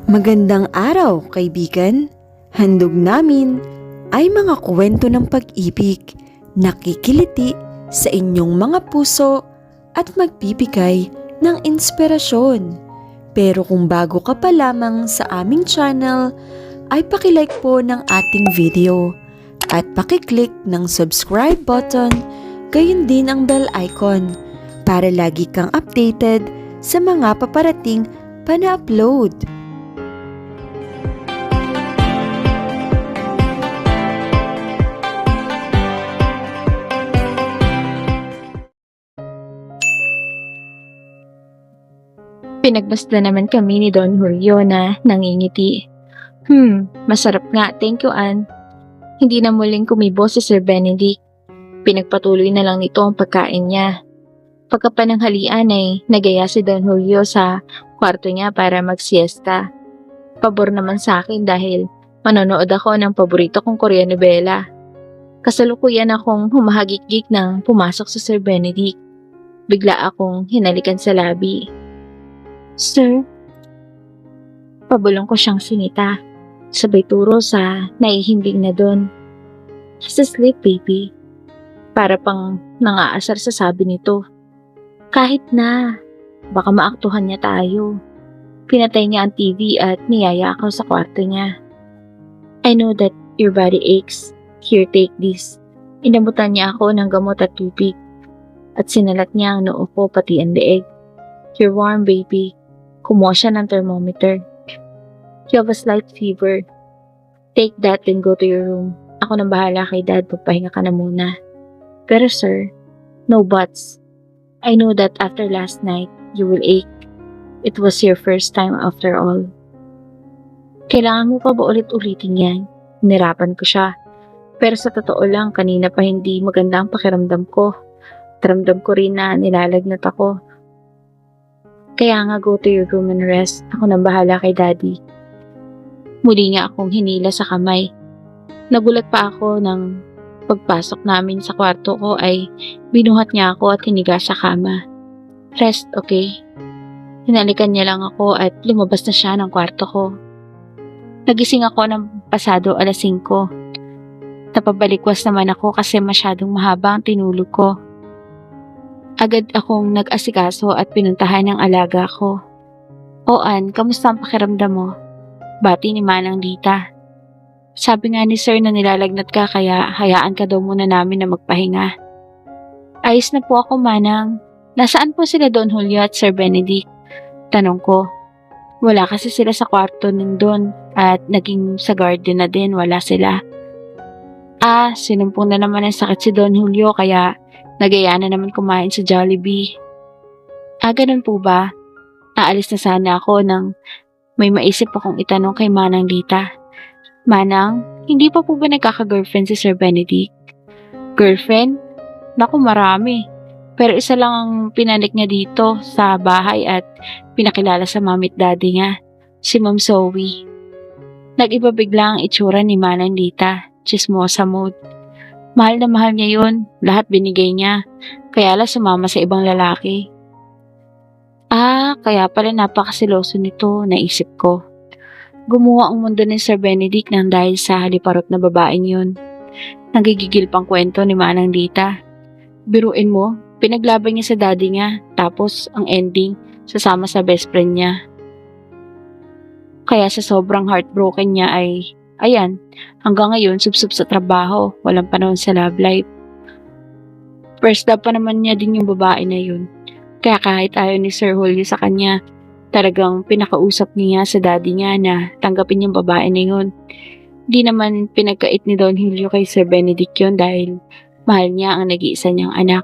Magandang araw, kaibigan. Handog namin ay mga kwento ng pag-ibig, nakikiliti sa inyong mga puso at magbibigay ng inspirasyon. Pero kung bago ka pa lamang sa aming channel, ay pakilike po ng ating video at pakiclick ng subscribe button, gayon din ang bell icon para lagi kang updated sa mga paparating pana-upload. Pinagbasda naman kami ni Don Julio na nangingiti. Masarap nga, thank you, Ann. Hindi na muling kumibo si Sir Benedict. Pinagpatuloy na lang nito ang pagkain niya. Pagkapananghalian ay nagaya si Don Julio sa kwarto niya para magsiesta. Pabor naman sa akin dahil manonood ako ng paborito kong Korean novela. Kasalukuyan akong humahagik-gik nang pumasok si Sir Benedict. Bigla akong hinalikan sa labi. Sir? Pabulong ko siyang sinita. Sabay turo sa naihimbing na Don. He's asleep, baby. Para pang nangaasar sa sabi nito. Kahit na, baka maaktuhan niya tayo. Pinatay niya ang TV at niyaya ako sa kwarto niya. I know that your body aches. Here, take this. Inabutan niya ako ng gamot at tubig. At sinalat niya ang noo ko pati ang leeg. You're warm, baby. Kumuha siya ng thermometer. You have a slight fever. Take that and go to your room. Ako nang bahala kay Dad, pagpahinga ka na muna. Pero sir, no buts. I know that after last night, you will ache. It was your first time after all. Kailangan mo pa ba ulit-ulitin yan? Nirapan ko siya. Pero sa totoo lang, kanina pa hindi maganda ang pakiramdam ko. Ramdam ko rin na nilalagnat ako. Kaya nga go to your room and rest. Ako nang bahala kay Daddy. Muli niya akong hinila sa kamay. Nagulat pa ako nang pagpasok namin sa kwarto ko ay binuhat niya ako at hiniga sa kama. Rest, okay? Hinalikan niya lang ako at lumabas na siya ng kwarto ko. Nagising ako ng pasado 5:00. Napabalikwas naman ako kasi masyadong mahaba ang tinulog ko. Agad akong nag-asikaso at pinuntahan ng alaga ko. O Ann, kamusta ang pakiramdam mo? Bati ni Manang Dita. Sabi nga ni Sir na nilalagnat ka kaya hayaan ka daw muna namin na magpahinga. Ayos na po ako, Manang. Nasaan po sila Don Julio at Sir Benedict? Tanong ko. Wala kasi sila sa kwarto ng Don at naging sa garden na din, wala sila. Sinumpong na naman ang sakit si Don Julio kaya nagaya na naman kumain sa Jollibee. Ganun po ba? Aalis na sana ako nang may maisip akong itanong kay Manang Dita. Manang, hindi pa po ba nagkaka-girlfriend si Sir Benedict? Girlfriend? Naku, marami. Pero isa lang ang pinanik niya dito sa bahay at pinakilala sa mami at daddy niya, si Ma'am Zoe. Nag-iba bigla ang itsura ni Manang Dita, chismosa mode. Mahal na mahal niya yun. Lahat binigay niya. Kaya lang sumama sa ibang lalaki. Kaya pala napakasiloso nito, naisip ko. Gumawa ang mundo ni Sir Benedict nang dahil sa haliparot na babaeng yun. Nagigigil pang kwento ni Manang Dita. Biruin mo, pinaglaban niya sa daddy niya, tapos ang ending, sasama sa best friend niya. Kaya sa sobrang heartbroken niya ay ayan, hanggang ngayon subsub sa trabaho, walang panahon sa love life. First love pa naman niya din yung babae na yun. Kaya kahit ayaw ni Sir Julio sa kanya, talagang pinakausap niya sa daddy niya na tanggapin yung babae na yun. Di naman pinagkait ni Don Julio kay Sir Benedict yun dahil mahal niya ang nag-iisa niyang anak.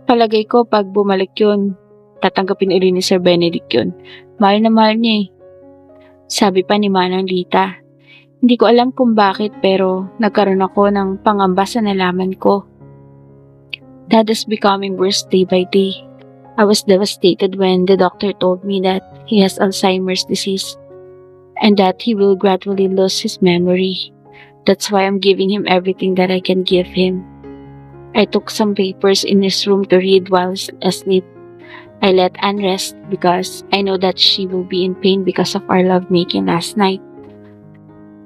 Palagay ko pag bumalik yun, tatanggapin ulit ni Sir Benedict yun. Mahal na mahal niya eh. Sabi pa ni Manang Dita. Hindi ko alam kung bakit pero nagkaroon ako ng pangamba sa nalaman ko. Dad is becoming worse day by day. I was devastated when the doctor told me that he has Alzheimer's disease and that he will gradually lose his memory. That's why I'm giving him everything that I can give him. I took some papers in his room to read while asleep. I let Anne rest because I know that she will be in pain because of our lovemaking last night.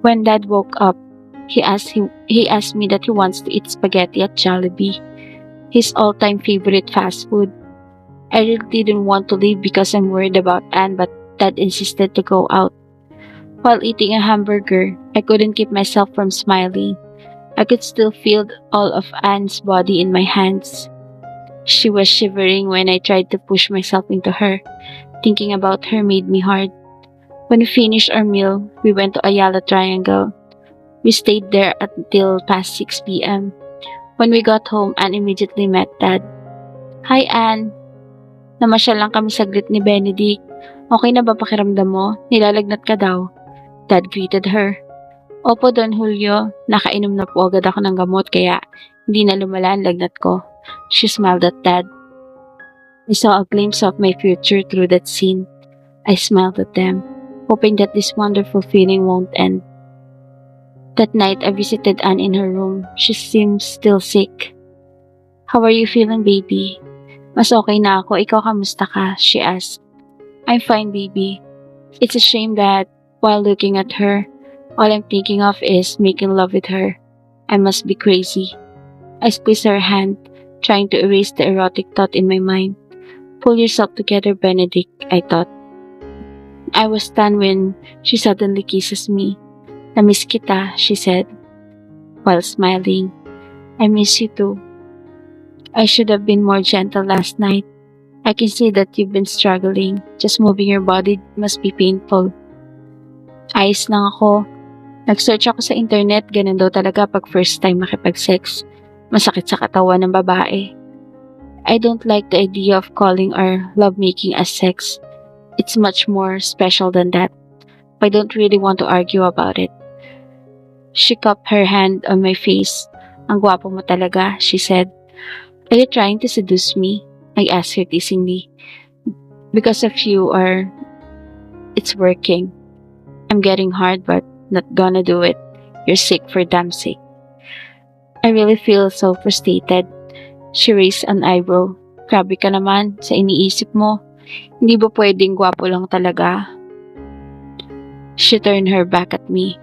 When Dad woke up, he asked me that he wants to eat spaghetti at Jollibee, his all-time favorite fast food. I really didn't want to leave because I'm worried about Anne, but Dad insisted to go out. While eating a hamburger, I couldn't keep myself from smiling. I could still feel all of Anne's body in my hands. She was shivering when I tried to push myself into her. Thinking about her made me hard. When we finished our meal, we went to Ayala Triangle. We stayed there until past 6 p.m. When we got home, Anne immediately met Dad. Hi, Anne. Namasyal lang kami saglit ni Benedict. Okay na ba pakiramdam mo? Nilalagnat ka daw. Dad greeted her. Opo, Don Julio. Nakainom na po agad ako ng gamot kaya hindi na lumala ang lagnat ko. She smiled at Dad. I saw a glimpse of my future through that scene. I smiled at them, hoping that this wonderful feeling won't end. That night, I visited Anne in her room. She seems still sick. How are you feeling, baby? Mas okay na ako. Ikaw, kamusta ka? She asked. I'm fine, baby. It's a shame that while looking at her, all I'm thinking of is making love with her. I must be crazy. I squeezed her hand, trying to erase the erotic thought in my mind. Pull yourself together, Benedict, I thought. I was stunned when she suddenly kisses me. Namiss kita, she said, while smiling. I miss you too. I should have been more gentle last night. I can see that you've been struggling. Just moving your body must be painful. Ayos lang ako. Nag-search ako sa internet, ganun daw talaga pag first time makipag-sex. Masakit sa katawan ng babae. I don't like the idea of calling our lovemaking as sex. It's much more special than that. I don't really want to argue about it. She cupped her hand on my face. Ang gwapo mo talaga, she said. Are you trying to seduce me? I asked her teasingly. Because of you or it's working. I'm getting hard but not gonna do it. You're sick for damn sake. I really feel so frustrated. She raised an eyebrow. Grabe ka naman sa iniisip mo. Hindi ba pwedeng gwapo lang talaga? She turned her back at me.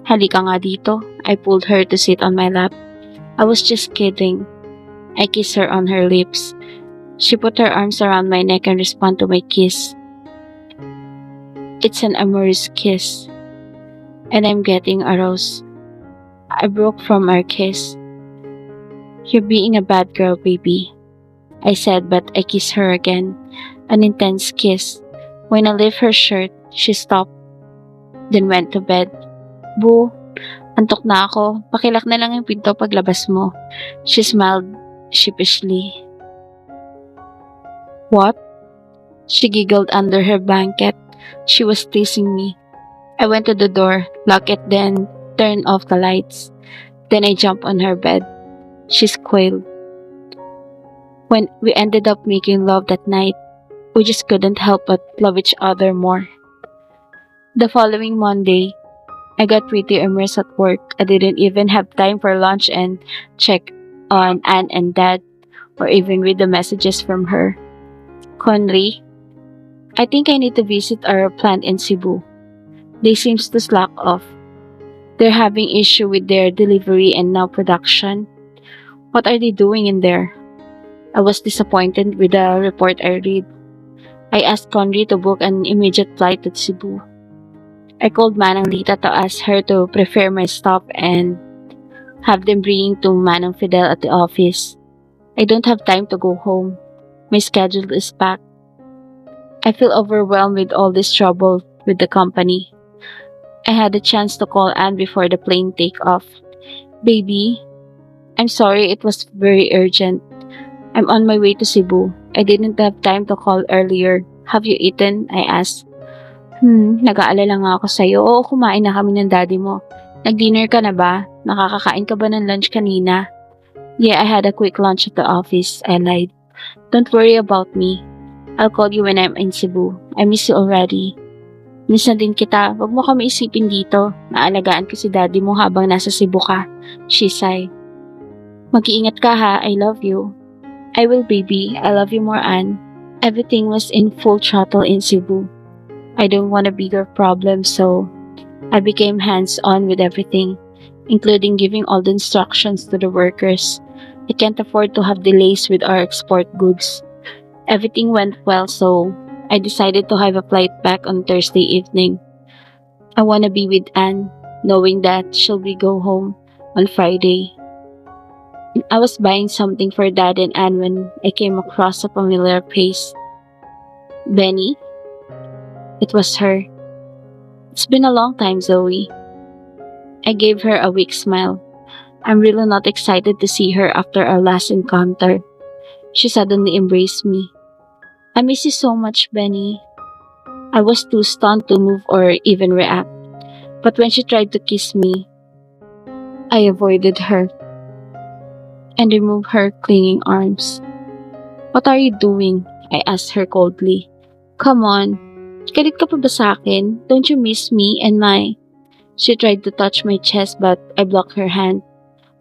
Halika nga dito. I pulled her to sit on my lap. I was just kidding. I kissed her on her lips. She put her arms around my neck and responded to my kiss. It's an amorous kiss. And I'm getting aroused. I broke from our kiss. You're being a bad girl, baby, I said, but I kissed her again. An intense kiss. When I lifted her shirt, she stopped, then went to bed. Boo, antok na ako. Pakilak na lang yung pinto paglabas mo. She smiled sheepishly. What? She giggled under her blanket. She was teasing me. I went to the door, locked it, then turned off the lights. Then I jumped on her bed. She squealed. When we ended up making love that night, we just couldn't help but love each other more. The following Monday, I got pretty immersed at work. I didn't even have time for lunch and check on Anne and Dad, or even read the messages from her. Conry, I think I need to visit our plant in Cebu. They seem to slack off. They're having issue with their delivery and now production. What are they doing in there? I was disappointed with the report I read. I asked Conry to book an immediate flight to Cebu. I called Manang Lita to ask her to prepare my stuff and have them bring to Manang Fidel at the office. I don't have time to go home. My schedule is packed. I feel overwhelmed with all this trouble with the company. I had a chance to call Anne before the plane take off. Baby, I'm sorry it was very urgent. I'm on my way to Cebu. I didn't have time to call earlier. Have you eaten? I asked. Nag-aalala nga ako sa'yo. Oo, kumain na kami ng daddy mo. Nag-dinner ka na ba? Nakakakain ka ba ng lunch kanina? Yeah, I had a quick lunch at the office. I lied. Don't worry about me. I'll call you when I'm in Cebu. I miss you already. Miss na din kita. Wag mo kami isipin dito. Naalagaan ko si daddy mo habang nasa Cebu ka. She sighed. Mag-iingat ka ha. I love you. I will, baby. I love you more, Anne. Everything was in full throttle in Cebu. I don't want a bigger problem, so I became hands-on with everything, including giving all the instructions to the workers. I can't afford to have delays with our export goods. Everything went well, so I decided to have a flight back on Thursday evening. I want to be with Anne, knowing that she'll be go home on Friday. I was buying something for Dad and Anne when I came across a familiar face. Benny? It was her. It's been a long time, Zoe. I gave her a weak smile. I'm really not excited to see her after our last encounter. She suddenly embraced me. I miss you so much, Benny. I was too stunned to move or even react. But when she tried to kiss me, I avoided her and removed her clinging arms. What are you doing? I asked her coldly. Come on. Galit ka pa ba sa akin? Don't you miss me and my... She tried to touch my chest but I blocked her hand.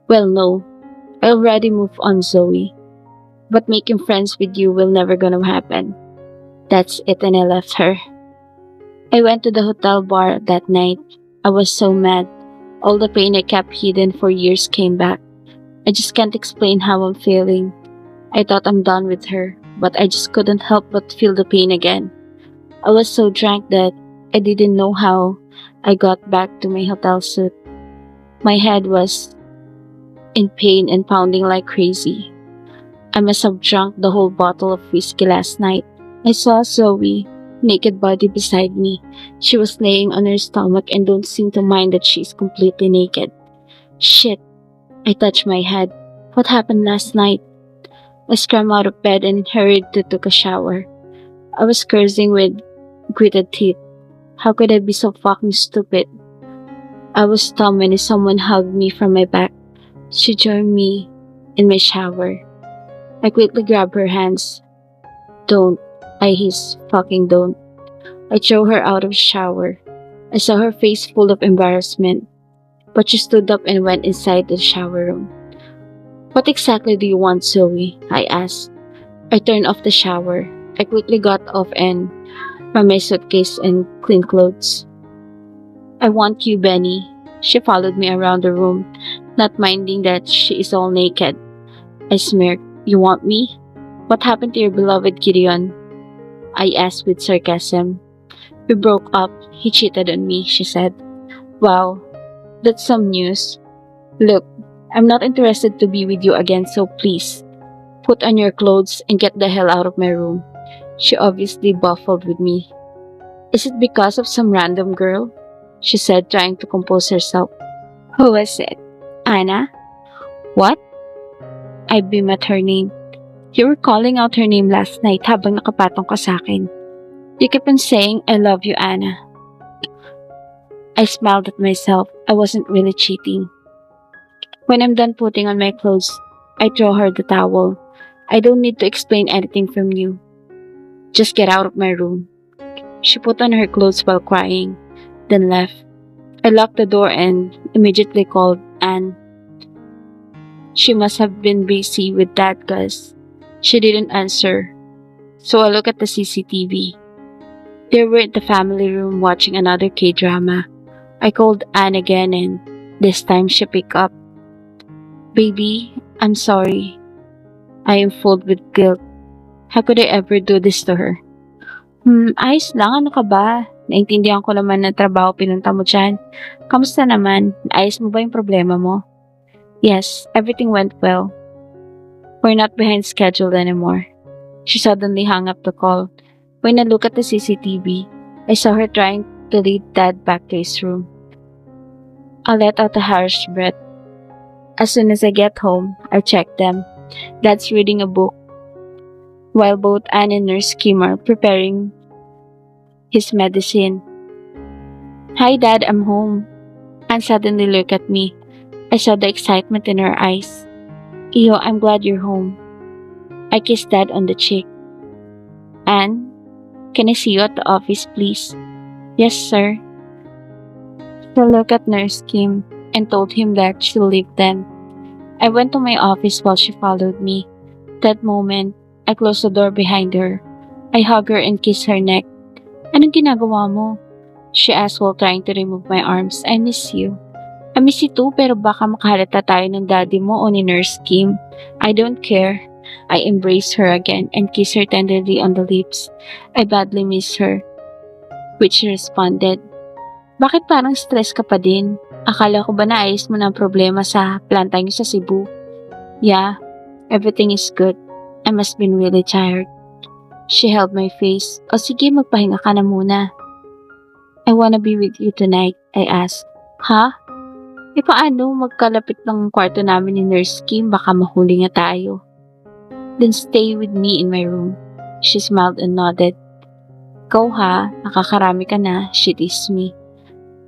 Well, no. I already moved on, Zoe. But making friends with you will never gonna happen. That's it, and I left her. I went to the hotel bar that night. I was so mad. All the pain I kept hidden for years came back. I just can't explain how I'm feeling. I thought I'm done with her, but I just couldn't help but feel the pain again. I was so drunk that I didn't know how I got back to my hotel suite. My head was in pain and pounding like crazy. I must have drunk the whole bottle of whiskey last night. I saw Zoe, naked body beside me. She was laying on her stomach and don't seem to mind that she's completely naked. Shit, I touched my head. What happened last night? I scrambled out of bed and hurried to take a shower. I was cursing with gritted teeth. How could I be so fucking stupid? I was stunned when someone hugged me from my back. She joined me in my shower. I quickly grabbed her hands. Don't. I hissed, fucking don't. I threw her out of the shower. I saw her face full of embarrassment, but she stood up and went inside the shower room. What exactly do you want, Zoe? I asked. I turned off the shower. I quickly got off and from my suitcase and clean clothes. I want you, Benny. She followed me around the room, not minding that she is all naked. I smirked. You want me? What happened to your beloved Gideon? I asked with sarcasm. We broke up. He cheated on me, she said. Wow, that's some news. Look, I'm not interested to be with you again, so please, put on your clothes and get the hell out of my room. She obviously baffled with me. Is it because of some random girl? She said, trying to compose herself. Who was it? Anna? What? I beamed at her name. You were calling out her name last night habang nakapatong ka sa akin. You kept on saying, I love you, Anna. I smiled at myself. I wasn't really cheating. When I'm done putting on my clothes, I throw her the towel. I don't need to explain anything from you. Just get out of my room. She put on her clothes while crying, then left. I locked the door and immediately called Anne. She must have been busy with that because she didn't answer. So I looked at the CCTV. They were in the family room watching another K-drama. I called Anne again and this time she picked up. Baby, I'm sorry. I am filled with guilt. How could I ever do this to her? Ayos lang. Ano ka ba? Naintindihan ko naman na trabaho pinunta mo dyan. Kamusta naman? Ayos mo ba yung problema mo? Yes, everything went well. We're not behind schedule anymore. She suddenly hung up the call. When I looked at the CCTV, I saw her trying to lead Dad back to his room. I let out a harsh breath. As soon as I get home, I check them. Dad's reading a book, while both Anne and Nurse Kim are preparing his medicine. Hi, Dad, I'm home. Anne suddenly looked at me. I saw the excitement in her eyes. Iyo, I'm glad you're home. I kissed Dad on the cheek. Anne, can I see you at the office, please? Yes, sir. She looked at Nurse Kim and told him that she'll leave then. I went to my office while she followed me. That moment, I closed the door behind her. I hug her and kiss her neck. Anong ginagawa mo? She asked while trying to remove my arms. I miss you. I miss you too, pero baka makahalata tayo ng daddy mo o ni Nurse Kim. I don't care. I embraced her again and kissed her tenderly on the lips. I badly miss her. Which she responded, bakit parang stress ka pa din? Akala ko ba naayos mo ng problema sa planta niyo sa Cebu? Yeah, everything is good. I must been really tired. She held my face. O sige, magpahinga ka na muna. I wanna be with you tonight, I asked. Ha? E paano magkalapit ng kwarto namin ni Nurse Kim, baka mahuli nga tayo. Then stay with me in my room. She smiled and nodded. Ikaw ha, nakakarami ka na, she teased me.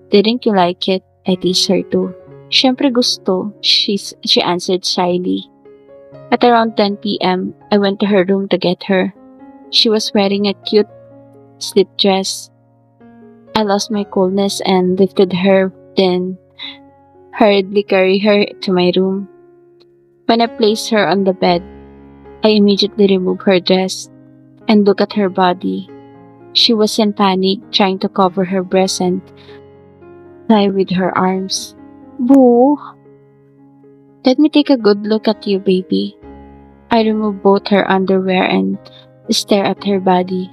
Didn't you like it? I teased her too. Siyempre gusto, she answered shyly. At around 10 p.m., I went to her room to get her. She was wearing a cute slip dress. I lost my coolness and lifted her, then hurriedly carried her to my room. When I placed her on the bed, I immediately removed her dress and looked at her body. She was in panic, trying to cover her breast and lie with her arms. Boo! Let me take a good look at you, baby. I removed both her underwear and stared at her body.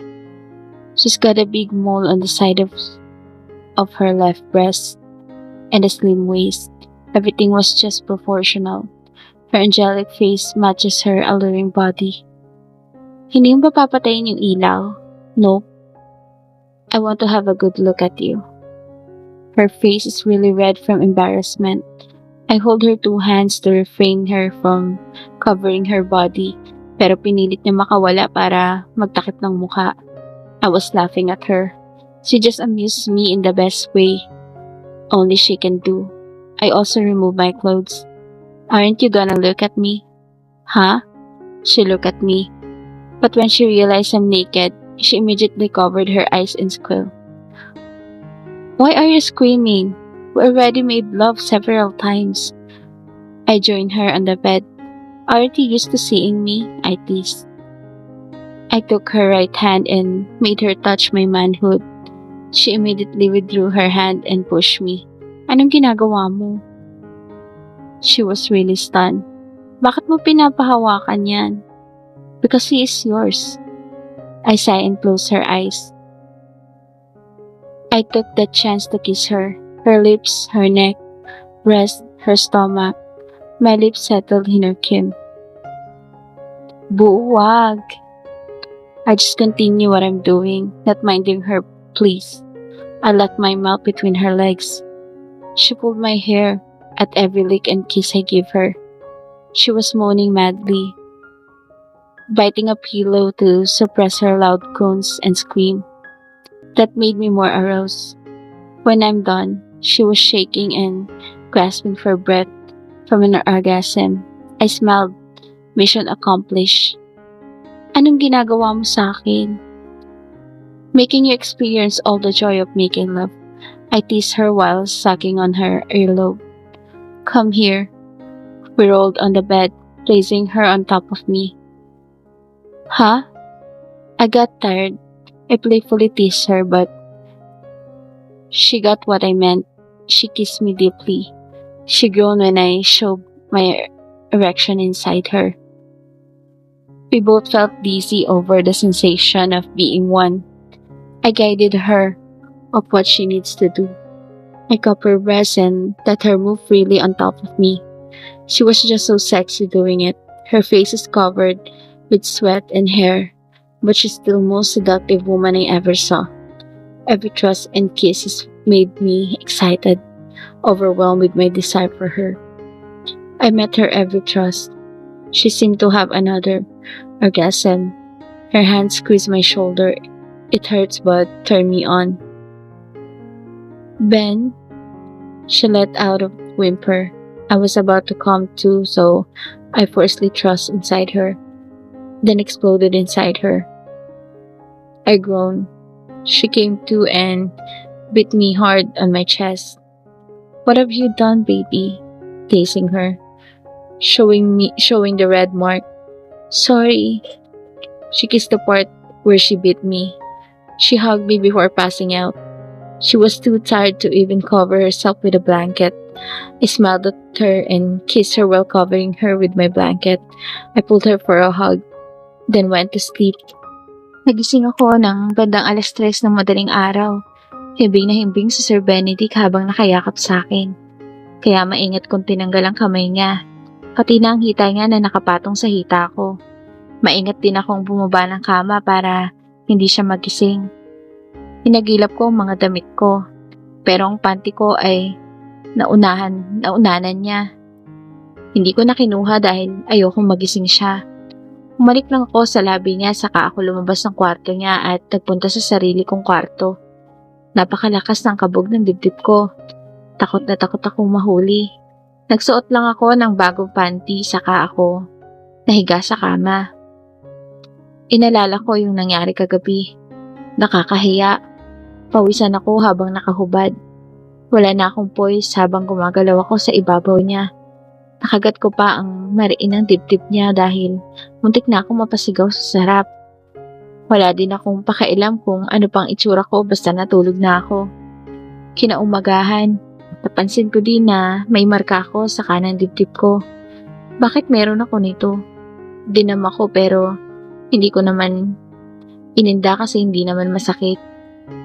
She's got a big mole on the side of her left breast and a slim waist. Everything was just proportional. Her angelic face matches her alluring body. Hindi mo ba papatayin yung ilaw? Nope. I want to have a good look at you. Her face is really red from embarrassment. I hold her two hands to refrain her from covering her body, pero pinilit niya makawala para magtakip ng mukha. I was laughing at her. She just amused me in the best way only she can do. I also removed my clothes. Aren't you gonna look at me? Huh? She looked at me. But when she realized I'm naked, she immediately covered her eyes and squealed. Why are you screaming? We already made love several times. I joined her on the bed. Aren't you used to seeing me? I teased. I took her right hand and made her touch my manhood. She immediately withdrew her hand and pushed me. Anong ginagawa mo? She was really stunned. Bakit mo pinapahawakan yan? Because he is yours. I sighed and closed her eyes. I took that chance to kiss her. Her lips, her neck, breast, her stomach. My lips settled in her Kim. Buwag. I just continue what I'm doing, not minding her, please. I locked my mouth between her legs. She pulled my hair at every lick and kiss I gave her. She was moaning madly, biting a pillow to suppress her loud groans and scream. That made me more aroused. When I'm done, she was shaking and grasping for breath from an orgasm. I smiled. Mission accomplished. Anong ginagawa mo sa akin? Making you experience all the joy of making love. I teased her while sucking on her earlobe. Come here. We rolled on the bed, placing her on top of me. Huh? I got tired. I playfully teased her, but she got what I meant. She kissed me deeply. She groaned when I showed my erection inside her. We both felt dizzy over the sensation of being one. I guided her of what she needs to do. I cupped her breast and let her move freely on top of me. She was just so sexy doing it. Her face is covered with sweat and hair, but she's still the most seductive woman I ever saw. Every thrust and kiss made me excited, overwhelmed with my desire for her. I met her every thrust. She seemed to have another orgasm. Her hand squeezed my shoulder. It hurts but turned me on. Ben, she let out a whimper. I was about to come to, so I forcefully thrust inside her, then exploded inside her. I groaned. She came to and bit me hard on my chest. What have you done, baby? Tasing her, showing the red mark. Sorry. She kissed the part where she beat me. She hugged me before passing out. She was too tired to even cover herself with a blanket. I smiled at her and kissed her while covering her with my blanket. I pulled her for a hug, then went to sleep. Nagising ako ng bandang 3:00 ng madaling araw. Himbing na himbing si Sir Benedict habang nakayakap sa akin. Kaya maingat kong tinanggal ang kamay niya. Pati na ang hita niya na nakapatong sa hita ko. Maingat din akong bumaba ng kama para hindi siya magising. Inagilap ko ang mga damit ko. Pero ang panty ko ay naunanan niya. Hindi ko na kinuha dahil ayokong magising siya. Umalik lang ako sa labi niya saka ako lumabas ng kwarto niya at nagpunta sa sarili kong kwarto. Napakalakas ng kabog ng dibdib ko. Takot na takot akong mahuli. Nagsuot lang ako ng bagong panty saka ako nahiga sa kama. Inalala ko yung nangyari kagabi. Nakakahiya. Pawisan ako habang nakahubad. Wala na akong poise habang gumagalaw ako sa ibabaw niya. Nakagat ko pa ang mariin ng dibdib niya dahil muntik na akong mapasigaw sa sarap. Wala din akong pakailam kung ano pang itsura ko basta natulog na ako. Kinaumagahan, napansin ko din na may marka ako sa kanang dibdib ko. Bakit meron ako nito? Dinama ko pero hindi ko naman ininda kasi hindi naman masakit.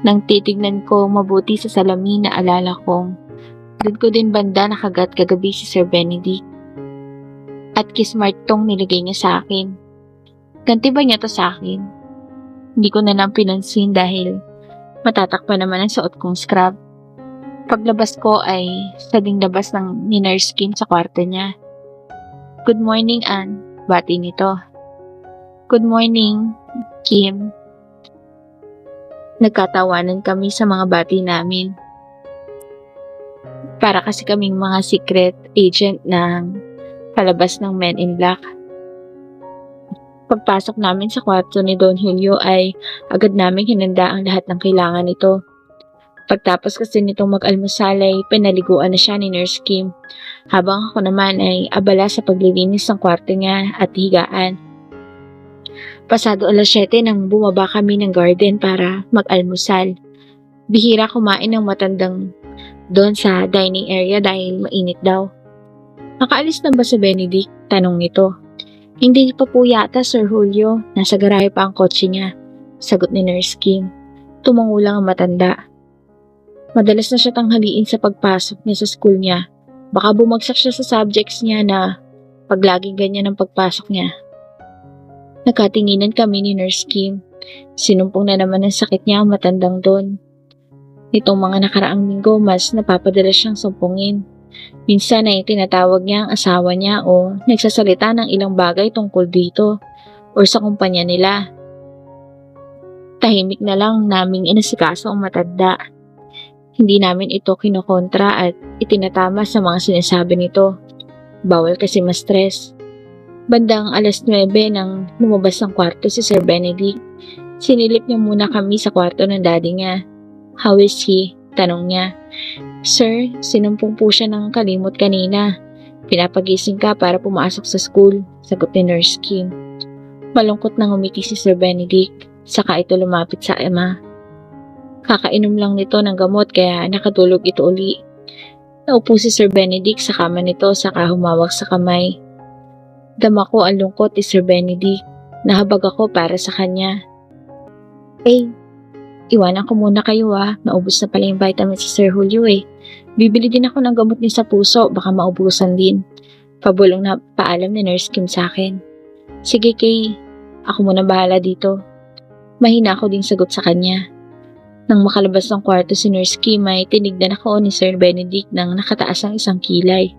Nang titignan ko mabuti sa salamin na alala kong doon ko din banda nakagat kagabi si Sir Benedict. At kismart tong niligay niya sa akin. Ganti ba niya to sa akin? Hindi ko na lang pinansin dahil matatakpan naman ang suot kong scrub. Paglabas ko ay saging labas ng ni Nurse Kim sa kwarto niya. Good morning, Ann. Bati nito. Good morning, Kim. Nagkatawanan kami sa mga bati namin. Para kasi kaming mga secret agent ng palabas ng Men in Black. Pagpasok namin sa kwarto ni Don Julio ay agad namin hinanda ang lahat ng kailangan nito. Pagtapos kasi nitong mag-almusal ay pinaliguan na siya ni Nurse Kim, habang ako naman ay abala sa paglilinis ng kwarto niya at higaan. Pasado 7:00 nang bumaba kami ng garden para mag-almusal. Bihira kumain ng matandang doon sa dining area dahil mainit daw. Nakaalis na ba si Benedict? Tanong nito. Hindi pa po yata, Sir Julio. Nasa garahe pa ang kotse niya. Sagot ni Nurse Kim. Tumango lang ang matanda. Madalas na siya tanghaliin sa pagpasok niya sa school niya. Baka bumagsak siya sa subjects niya na paglaging ganyan ang pagpasok niya. Nagkatinginan kami ni Nurse Kim. Sinumpong na naman ang sakit niya ang matandang doon. Nitong mga nakaraang linggo, mas napapadala siyang sumpungin. Minsan ay tinatawag niya ang asawa niya o nagsasalita ng ilang bagay tungkol dito o sa kumpanya nila. Tahimik na lang naming inasikaso ang matanda. Hindi namin ito kinokontra at itinatama sa mga sinasabi nito. Bawal kasi ma-stress. Bandang 9:00 nang lumabas ng kwarto si Sir Benedict. Sinilip niya muna kami sa kwarto ng daddy niya. How is he? Tanong niya. Sir, sinumpong po siya ng kalimot kanina. Pinapagising ka para pumasok sa school, sagot ni Nurse Kim. Malungkot nang umiti si Sir Benedict, saka ito lumapit sa ama. Kakainom lang nito ng gamot kaya nakatulog ito uli. Naupo si Sir Benedict sa kama nito saka humawak sa kamay. Dama ko ang lungkot ni Sir Benedict. Nahabag ako para sa kanya. Iwanan ko muna kayo Naubos na pala yung vitamin si Sir Julio Bibili din ako ng gamot niya sa puso, baka maubusan din. Pabulong na paalam ni Nurse Kim sa akin. Sige Kay, ako muna bahala dito. Mahina ako ding sagot sa kanya. Nang makalabas ng kwarto si Nurse Kim ay tinignan ako ni Sir Benedict nang nakataas ang isang kilay.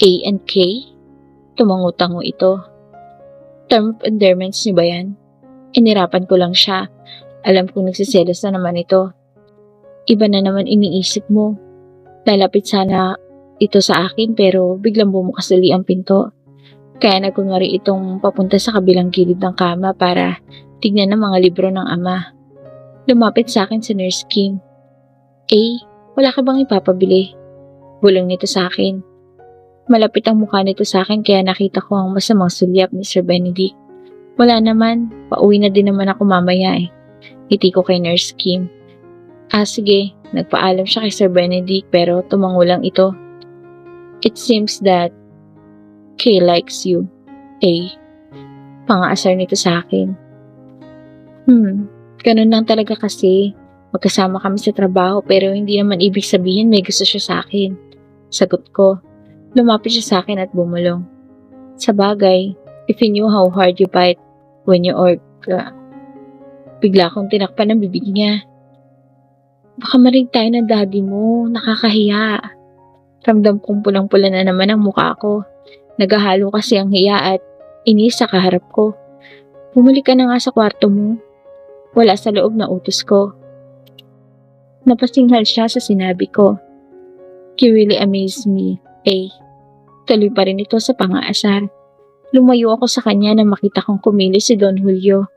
A&K? Tumango-tango ito. Term of endearments niyo ba yan? Inirapan ko lang siya. Alam kong nagsiselos na naman ito. Iba na naman iniisip mo. Lalapit sana ito sa akin pero biglang bumukas uli ang pinto. Kaya nagkunwari itong papunta sa kabilang gilid ng kama para tignan ang mga libro ng ama. Lumapit sa akin si Nurse Kim. Wala ka bang ipapabili? Bulong nito sa akin. Malapit ang mukha nito sa akin kaya nakita ko ang masamang sulyap ni Sir Benedict. Wala naman, pauwi na din naman ako mamaya eh. Ngiti ko kay Nurse Kim. Sige, nagpaalam siya kay Sir Benedict pero tumango lang ito. It seems that Kay likes you. Pang-aasar nito sa akin. Ganun lang talaga kasi. Magkasama kami sa trabaho pero hindi naman ibig sabihin may gusto siya sa akin. Sagot ko. Lumapit siya sa akin at bumulong. Sa bagay, if you knew how hard you bite when you org, bigla akong tinakpan ng bibig niya. Baka marig tayo ng daddy mo, nakakahiya. Ramdam kong pulang-pula na naman ang mukha ko. Nagahalo kasi ang hiya at inis sa kaharap ko. Bumalik ka na nga sa kwarto mo. Wala sa loob na utos ko. Napasinghal siya sa sinabi ko. You really amaze me, Tuloy pa rin ito sa pang-aasar. Lumayo ako sa kanya na makita kong kumilos si Don Julio.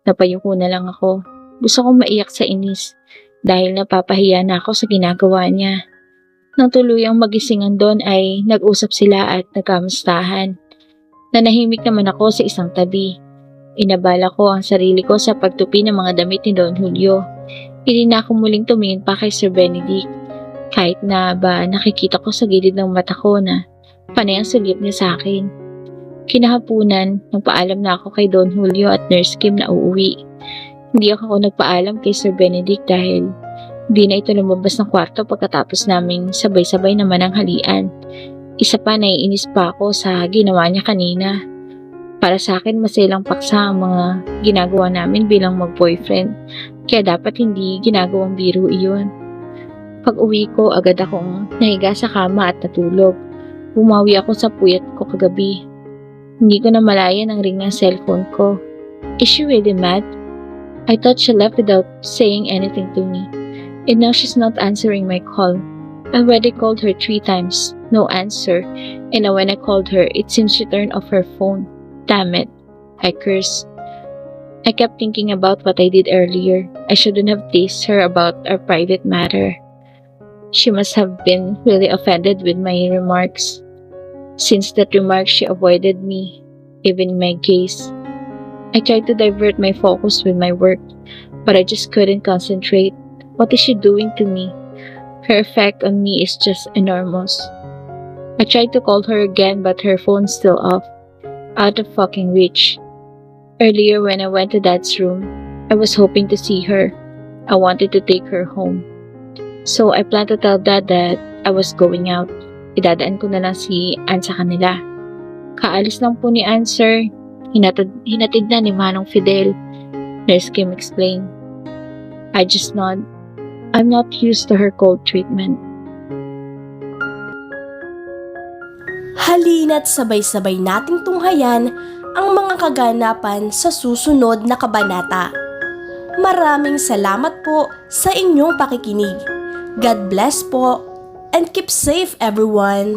Napayuko na lang ako. Gusto kong maiyak sa inis dahil napapahiya na ako sa ginagawa niya. Nang tuluyang magisingan doon ay nag-usap sila at nagkamustahan. Nanahimik naman ako sa isang tabi. Inabala ko ang sarili ko sa pagtupi ng mga damit ni Don Julio. Hindi na ako muling tumingin pa kay Sir Benedict. Kahit na nakikita ko sa gilid ng mata ko na panay ang sulyap niya sa akin. Kinahapunan, nagpaalam na ako kay Don Julio at Nurse Kim na uuwi. Hindi ako nagpaalam kay Sir Benedict dahil hindi na ito lumabas ng kwarto pagkatapos naming sabay-sabay naman ang halian. Isa pa, naiinis pa ako sa ginawa niya kanina. Para sa akin, maselang paksa ang mga ginagawa namin bilang mag-boyfriend. Kaya dapat hindi ginagawang biro iyon. Pag uwi ko, agad akong nahiga sa kama at natulog. Bumawi ako sa puyat ko kagabi. Hindi ko na malayan ang ring ng cellphone ko. Is she really mad? I thought she left without saying anything to me. And now she's not answering my call. I already called her 3 times. No answer. And when I called her, it seems she turned off her phone. Damn it. I cursed. I kept thinking about what I did earlier. I shouldn't have teased her about our private matter. She must have been really offended with my remarks. Since that remark, she avoided me, even in my gaze. I tried to divert my focus with my work, but I just couldn't concentrate. What is she doing to me? Her effect on me is just enormous. I tried to call her again, but her phone's still off. Out of fucking reach. Earlier when I went to Dad's room, I was hoping to see her. I wanted to take her home. So I planned to tell Dad that I was going out. Idadaan ko na lang si Ann sa kanila. Kaalis lang po ni Ann, sir. Hinatid na ni Manong Fidel. Nurse Kim explained. I just nod. I'm not used to her cold treatment. Halina't sabay-sabay nating tunghayan ang mga kaganapan sa susunod na kabanata. Maraming salamat po sa inyong pakikinig. God bless po and keep safe everyone.